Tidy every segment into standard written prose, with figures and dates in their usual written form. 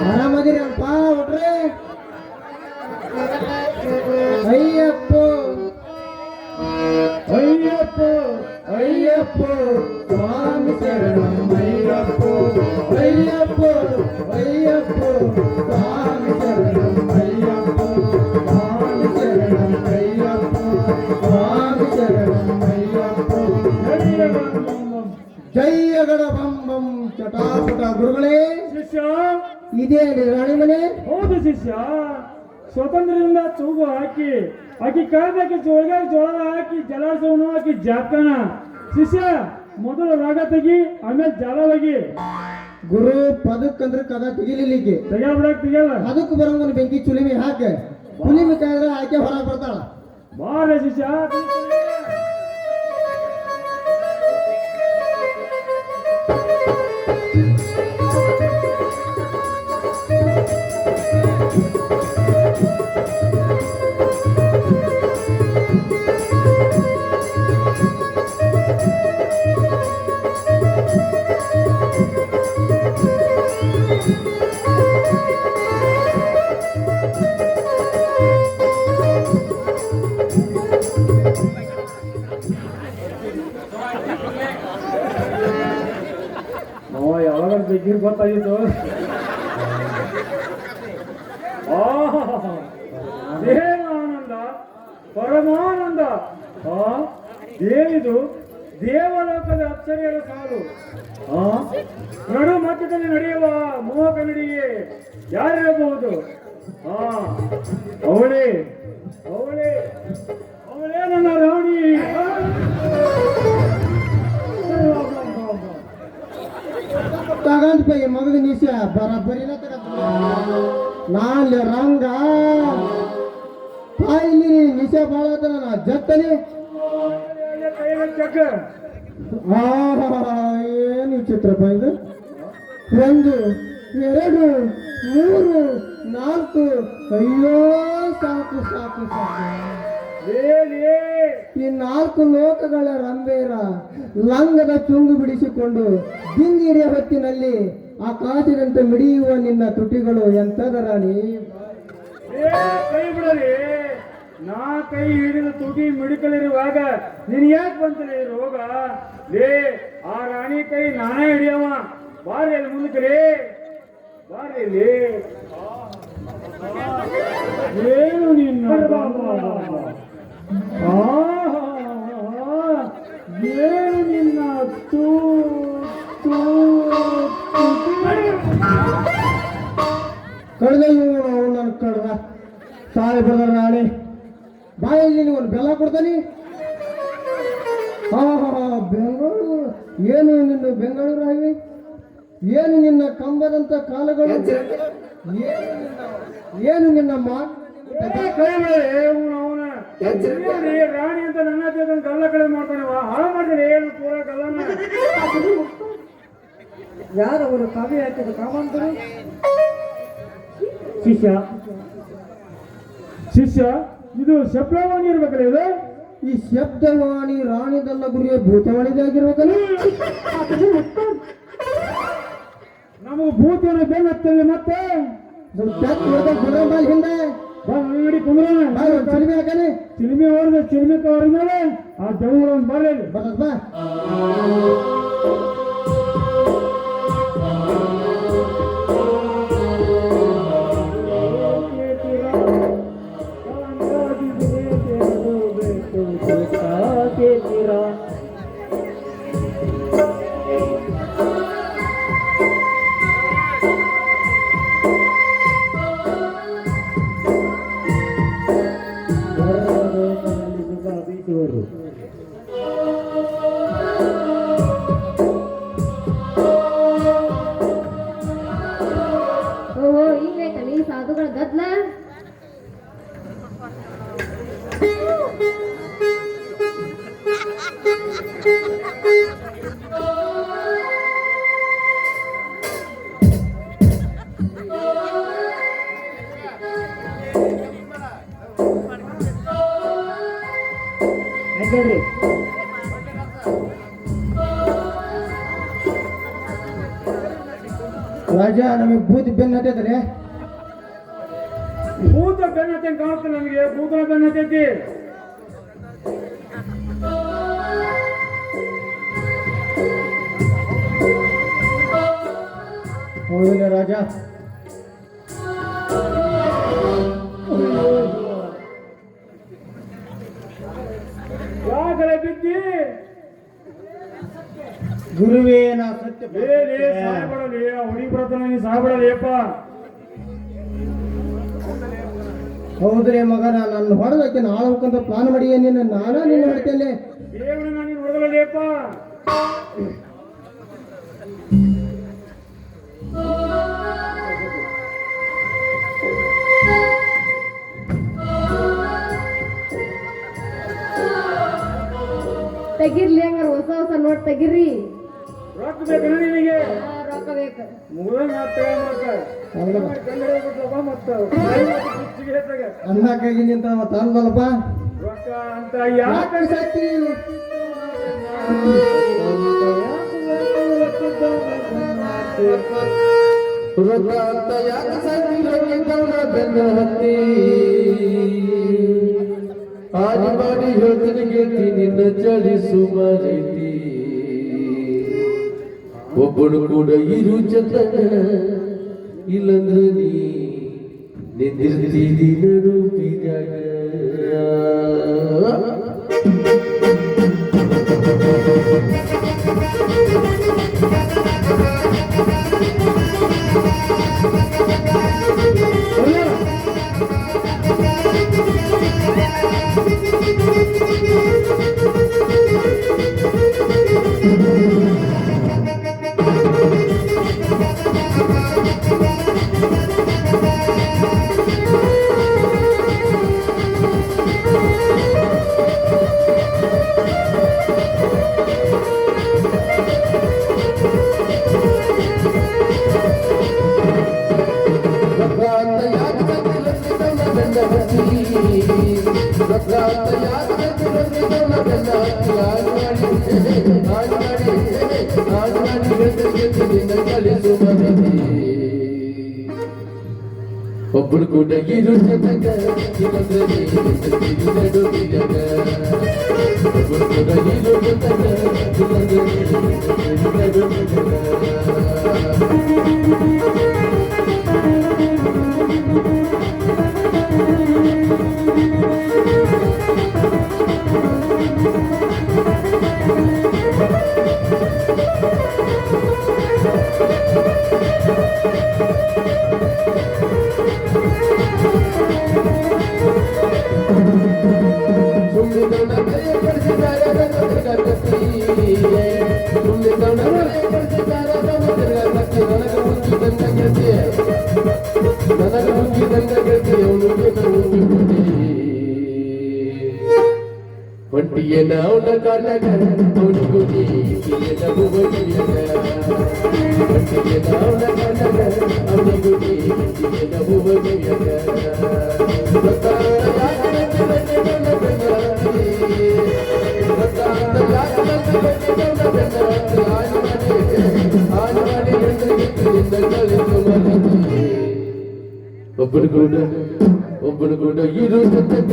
ಆರಾಮದಿರಿ ಅಲ್ಪ ಹುಡ್ರೆ ಅಯ್ಯಪ್ಪ ಅಯ್ಯಪ್ಪ ಅಯ್ಯಪ್ಪ ಸ್ವಾಮಿ ಶರಣಂ ಅಯ್ಯಪ್ಪ ಅಯ್ಯಪ್ಪ ಅಯ್ಯಪ್ಪ ಸ್ವಾಮಿ ಶರಣಂ ಅಯ್ಯಪ್ಪ ಸ್ವಾಮಿ ಶರಣಂ ಅಯ್ಯಪ್ಪ ಸ್ವಾಮಿ ಶರಣಂ ಅಯ್ಯಪ್ಪ ಜಯ ಗಡ ಬಂ ಬಂ ಚಟಾಪಟ ಗುರುಗಳೇ. ಶಿಷ್ಯ ಇದೇ ರಾಣಿ ಮನೆ. ಹೌದು ಶಿಷ್ಯ, ಸ್ವತಂತ್ರದಿಂದ ಚೂಗು ಹಾಕಿ ಆಕಿ ಕಳೆದಕ್ಕೆ ಜೋಳಿಗೆ ಜೋಳ ಹಾಕಿ ಜಲಾಶಯವನ್ನು ಹಾಕಿ ಜಾತನ. ಶಿಷ್ಯ ಮೊದಲು ರಾಗ ತೆಗಿ, ಆಮೇಲೆ ಜಲ ಹೋಗಿ. ಗುರು ಪದಕ್ಕಂದ್ರೆ ಕದ ತೆಗಿಲಿಕ್ಕೆ ತೆಗಿಯಲ್ಲ ಬಿಡಕ್ ತೆಗಿಯಲ್ಲ. ಅದಕ್ಕೆ ಬರೋಂಗನ ಬೆಂಕಿ ಚುಲಿಮಿ ಹಾಕೆ ಹುಲಿಮಿ ಕಾಯ್ದ್ರೆ ಆಕೆ ಹೊರಗೆ ಬರ್ತಾಳ. ಬಾರೆ ಶಿಷ್ಯ. ಯಾವಾಗ ತೆಗೀರ್ ಗೊತ್ತಾಗಿತ್ತು. ಏನು ಆನಂದ, ಪರಮಾನಂದ. ಏನಿದು ದೇವಲೋಕದ ಅಪ್ಸರೆಯರ ಸಾಲು. ನಡು ಮಧ್ಯದಲ್ಲಿ ನಡೆಯುವ ಮೋಹಕ ನಡಿಗೆ ಯಾರಿರಬಹುದು? ಅವಳೇ ಅವಳೇ ಅವಳೇ ನನ್ನ ರಾಣಿ. ತಗಂತ ಪೈ ಮಗದ ನಿಶ ಬರಬರಿನ ತಗಂತ ನಾಲ್ ರಂಗ ಪಾಯಿಲಿ ನಿಶ ಬಾಳತನ ನಾ ಜತ್ತನಿ. ಏನು ಚಿತ್ರಪ್ಪ ಇದು? 1 2 3 4 ಅಯ್ಯೋ ಸಾಕು ಸಾಕು ಸಾಕು. ಈ 4 ಲೋಕಗಳ ರಂಬೇರ ಲಂಗದ ಚುಂಗು ಬಿಡಿಸಿಕೊಂಡು ದಿಂಗಿರಿಯ ಹೊತ್ತಿನಲ್ಲಿ ಆಕಾಶದಂತೆ ಮಿಡಿಯುವ ನಿನ್ನ ತುಟಿಗಳು ಎಂತದ ರಾಣಿ? ಕೈ ಬಿಡಲಿ. ನಾ ಕೈ ಹಿಡಿದ ತುಟಿ ಮಿಡಿಕಲಿರುವಾಗ ನೀನ್ ಯಾಕೆ ಬಂತಲೇ ರೋಗ? ಲೇ, ಆ ರಾಣಿ ಕೈ ನಾನೇ ಹಿಡಿಯವ. ಬಾರಿ ಅಲ್ಲಿ ಮುಂದಕ್ಕೆ ಬಾರಿ. ಏನು ನಿನ್ನ ಏನು ನಿನ್ನ ಕಡ್ದ ಇವನು ಅವನ ಕಡ್ದ ಸಾಯಿ ಬದ ರಾಣಿ ಬಾಯಲ್ಲಿ ನೀವು ಒಂದು ಬೆಲ್ಲ ಕೊಡ್ತಾನೆ. ಬೆಂಗಳೂರು ಏನು ನಿನ್ನ ಬೆಂಗಳೂರು ಹೈವೇ? ಏನು ನಿನ್ನ ಕಂಬದಂತ ಕಾಲಗಳು? ಏನು ನಿನ್ನ ರಾಣಿ ಅಂತ ನನ್ನ ಗಲ್ಲ ಕಡೆ ಮಾಡ್ತಾನೆ. ಹಾಳು ಮಾಡ್ತಾನೆ ಏನು ಪೂರ ಗಲ್ಲನ. ಯಾರವರು ಕಾವ್ಯ ಹಾಕಿದ ಕಾಮಾಂತರು? ಶಿಷ್ಯ ಶಿಷ್ಯ ಇದು ಶಬ್ದವಾಣಿ ಇರ್ಬೇಕಲ್ಲ ಇದು? ಈ ಶಬ್ದವಾಣಿ ರಾಣಿದಲ್ಲ ಗುರಿಯ ಭೂತವಾಣಿದಾಗಿರ್ಬೇಕಲ್ಲ. ನಮಗೆ ಭೂತನ ಬೆನ್ನತ್ತಲ್ಲಿ ಮತ್ತೆ ಹಿಂದೆ ನೋಡಿ ಕುಂದ್ರ ಚಿಲಿಮೆ ಹಾಕನೆ. ಚಿಲಿಮೆ ಹೊಡೆದ ಚಿಲಿಮೆ ಕವರ ಮೇಲೆ ಆ ದೇವರು ಒಂದು ಬರಲಿ ಬರ್ತದ ಬಾ. ರಾಜ ನಮಗೆ ಬೂದಿ ಬೆನ್ನ ಹತ್ತೈತಲೆ. ಭೂತ ಬೆನ್ನತ್ತೆ ಕಾಣುತ್ತೆ ನನಗೆ. ಭೂತನ ಬೆನ್ನತ್ತೈತಿ. ಹೌದಿಲ್ಲ ರಾಜ? ಯಾಕಡೆ ಬಿದ್ದಿ? ಗುರುವೇ ನಾ ಸತ್ಯ ಸಾಯ್ಬಿಡಲಿ. ಹುಡುಗಿ ಬರತಾನ, ನೀ ಸಾಯ್ಬಿಡಲಿಯಪ್ಪ. ಹೌದ್ರಿ ಮಗನ, ನನ್ನ ಹೊಡೆದಕ್ಕೆ ಆಳ್ಬೇಕಂತ ಪ್ಲಾನ್ ಮಾಡಿ ನೀನು ನಿನ್ನ ಹೊಡ್ತೇನೆ. ದೇವನ ನೀನು ಹೊಡೆದಲಿಯಪ್ಪ. ತೆಗಿರ್ಲಿ ಹಂಗಾರ ಹೊಸ ಹೊಸ ನೋಟ್ ತೆಗಿರಿ. ರೊಕ್ಕ ಬೇಕನ ನಿನಗೆ? ರೊಕ್ಕ ಬೇಕು. ಅನ್ನಕ್ಕಾಗಿ ನಿಂತ ಮತ್ತೆ ಅಲ್ವಲ್ಲಪ್ಪ ರೊಕ್ಕ ಅಂತ ಯಾಕೆ ಸಾಕಿ आज बारी ಹೇಳ್ತೀನಿ ಗೆಳತಿ ನಿನ್ನ ಚಳಿಸು ಮರೀತಿ ಒಬ್ಬಳು ಕೂಡ ಇರು ಚಂದನ ಇಲ್ಲಂದ್ರೆ ನೀ ನಿಂದಿರ್ತೀದಿ ನಡು ಬೀದಾಗ ಒಬ್ಬಳು ಕೂಡ ಇರು ಜಗ ಇಲ್ಲಂದ್ರೆ ನಡು ಬಿಡಗ ಒಬ್ಬಳು ಕೂಡ ಇರು ಜಗ ಇಲ್ಲಂದ್ರೆ ನಡು ಬಿಡಗ ಒಂಟಿಯ ನಾವನ ಕಾಟಗ ಅವನಿಗುಡಿ ಒಂಟಿಯ ನಾವನ ಕಾಟಗ ಅವನಿಗುಡಿ ಒಬ್ಬರು ಕೂಡ ಇರು ಜಗ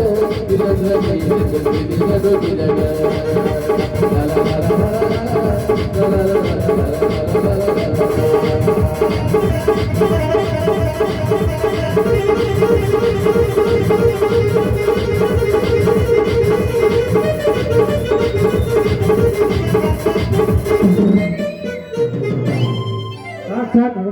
ಸಾಕು